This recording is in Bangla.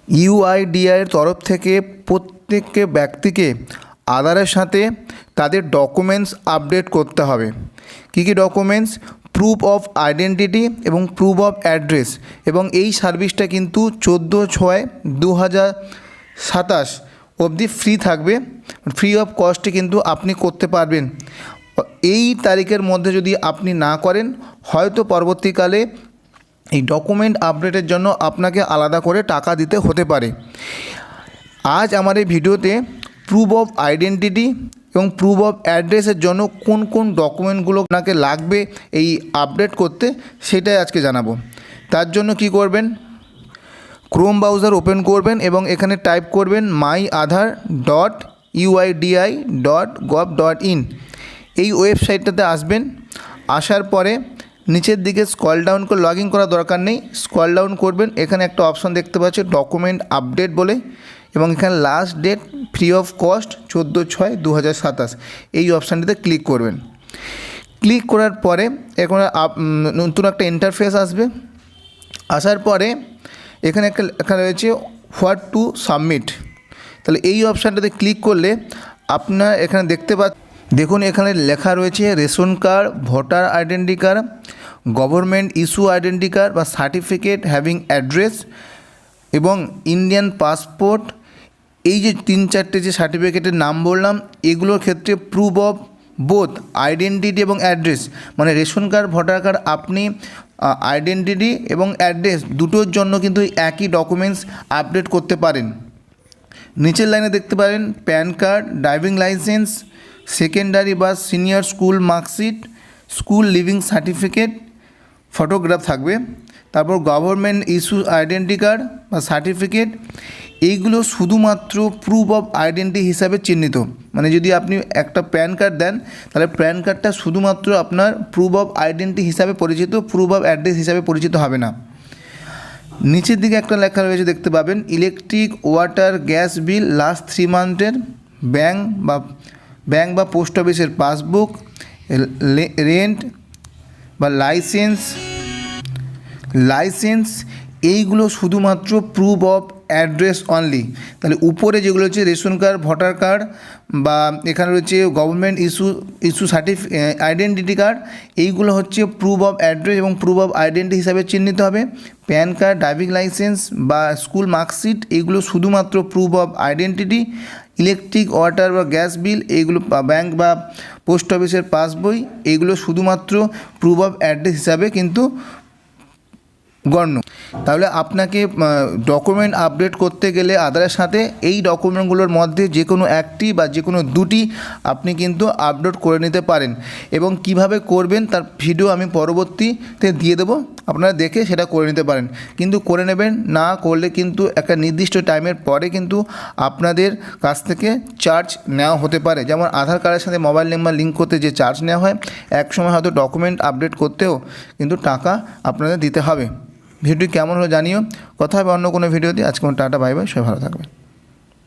ইউআইডিআইয়ের তরফ থেকে প্রত্যেককে ব্যক্তিকে আধারের সাথে তাদের ডকুমেন্টস আপডেট করতে হবে। কী কী ডকুমেন্টস? প্রুফ অফ আইডেন্টিটি এবং প্রুফ অফ অ্যাড্রেস। এবং এই সার্ভিসটা কিন্তু 14/6/2027 অবধি ফ্রি থাকবে, ফ্রি অফ কস্টে কিন্তু আপনি করতে পারবেন। এই তারিখের মধ্যে যদি আপনি না করেন, হয়তো পরবর্তীকালে এই ডকুমেন্ট আপডেটের জন্য আপনাকে আলাদা করে টাকা দিতে হতে পারে। আজ আমার এই ভিডিওতে প্রুফ অফ আইডেন্টিটি এবং প্রুফ অফ অ্যাড্রেসের জন্য কোন কোন ডকুমেন্টগুলো আপনাকে লাগবে এই আপডেট করতে, সেটাই আজকে জানাবো। তার জন্য কি করবেন? ক্রোম ব্রাউজার ওপেন করবেন এবং এখানে টাইপ করবেন myAadhar.uidi.gov.in। এই ওয়েবসাইটটাতে আসবেন। আসার পরে নিচের দিকে স্ক্রল ডাউন করে, লগ ইন করার দরকার নেই, স্ক্রল ডাউন করবেন। এখানে একটা অপশন দেখতে পাচ্ছেন ডকুমেন্ট আপডেট বলে, এবং এখানে last date free of cost 14/6/2027, এই অপশানটিতে ক্লিক করবেন। ক্লিক করার পরে এখন নতুন একটা ইন্টারফেস আসবে। আসার পরে এখানে এখানে রয়েছে হোয়াট টু সাবমিট। তাহলে এই অপশানটাতে ক্লিক করলে আপনার এখানে দেখুন এখানে লেখা রয়েছে ration card, voter identity card, government issue identity card বা সার্টিফিকেট হ্যাভিং অ্যাড্রেস এবং ইন্ডিয়ান পাসপোর্ট। এই যে 3-4টে যে সার্টিফিকেটের নাম বললাম, এগুলোর ক্ষেত্রে প্রুফ অফ বোথ আইডেন্টিটি এবং অ্যাড্রেস, মানে রেশন কার্ড, ভোটার কার্ড, আপনি আইডেন্টিটি এবং অ্যাড্রেস দুটোর জন্য কিন্তু একই ডকুমেন্টস আপডেট করতে পারেন। নিচের লাইনে দেখতে পারেন PAN card, driving licence, secondary বা senior school marksheet, school leaving certificate, photograph থাকবে। তারপর গভর্নমেন্ট ইস্যু আইডেন্টি কার্ড বা সার্টিফিকেট, এইগুলো শুধুমাত্র প্রুফ অফ আইডেন্টি হিসাবে চিহ্নিত। মানে যদি আপনি একটা প্যান কার্ড দেন, তাহলে প্যান কার্ডটা শুধুমাত্র আপনার প্রুফ অফ আইডেন্টি হিসাবে পরিচিত, প্রুফ অফ অ্যাড্রেস হিসাবে পরিচিত হবে না। নিচের দিকে একটা লেখা রয়েছে, দেখতে পাবেন electric, water, gas bill last 3 মান্থের, ব্যাংক বা পোস্ট অফিসের পাসবুক, রেন্ট বা লাইসেন্স, এইগুলো শুধুমাত্র প্রুফ অফ অ্যাড্রেস অনলি। তাহলে উপরে যেগুলো হচ্ছে রেশন কার্ড, ভোটার কার্ড বা এখানে রয়েছে গভর্নমেন্ট ইস্যু আইডেন্টিটি কার্ড, এইগুলো হচ্ছে প্রুফ অফ অ্যাড্রেস এবং প্রুফ অফ আইডেন্টি হিসাবে চিহ্নিত হবে। প্যান কার্ড, ড্রাইভিং লাইসেন্স বা স্কুল মার্কশিট, এইগুলো শুধুমাত্র proof of identity. Electric, water বা গ্যাস বিল, এইগুলো ব্যাংক বা পোস্ট অফিসের পাসবই, এইগুলো শুধুমাত্র প্রুফ অফ অ্যাড্রেস হিসাবে কিন্তু গণ্য। তাহলে আপনাকে ডকুমেন্ট আপডেট করতে গেলে আধারের সাথে এই ডকুমেন্টগুলোর মধ্যে যে কোনো একটি বা যে কোনো দুটি আপনি কিন্তু আপলোড করে নিতে পারেন। এবং কিভাবে করবেন তার ভিডিও আমি পরবর্তীতে দিয়ে দেবো, আপনারা দেখে সেটা করে নিতে পারেন। কিন্তু করে নেবেন, না করলে কিন্তু একটা নির্দিষ্ট টাইমের পরে কিন্তু আপনাদের কাছ থেকে চার্জ নেওয়া হতে পারে। যেমন আধার কার্ডের সাথে মোবাইল নাম্বার লিঙ্ক করতে যে চার্জ নেওয়া হয়, এক সময় হয়তো ডকুমেন্ট আপডেট করতেও কিন্তু টাকা আপনাদের দিতে হবে। ভিডিওটি কেমন হলো জানিও। কথা হবে অন্য কোনো ভিডিওতে। আজকে টাটা, বাই বাই, সবাই ভালো থাকবে।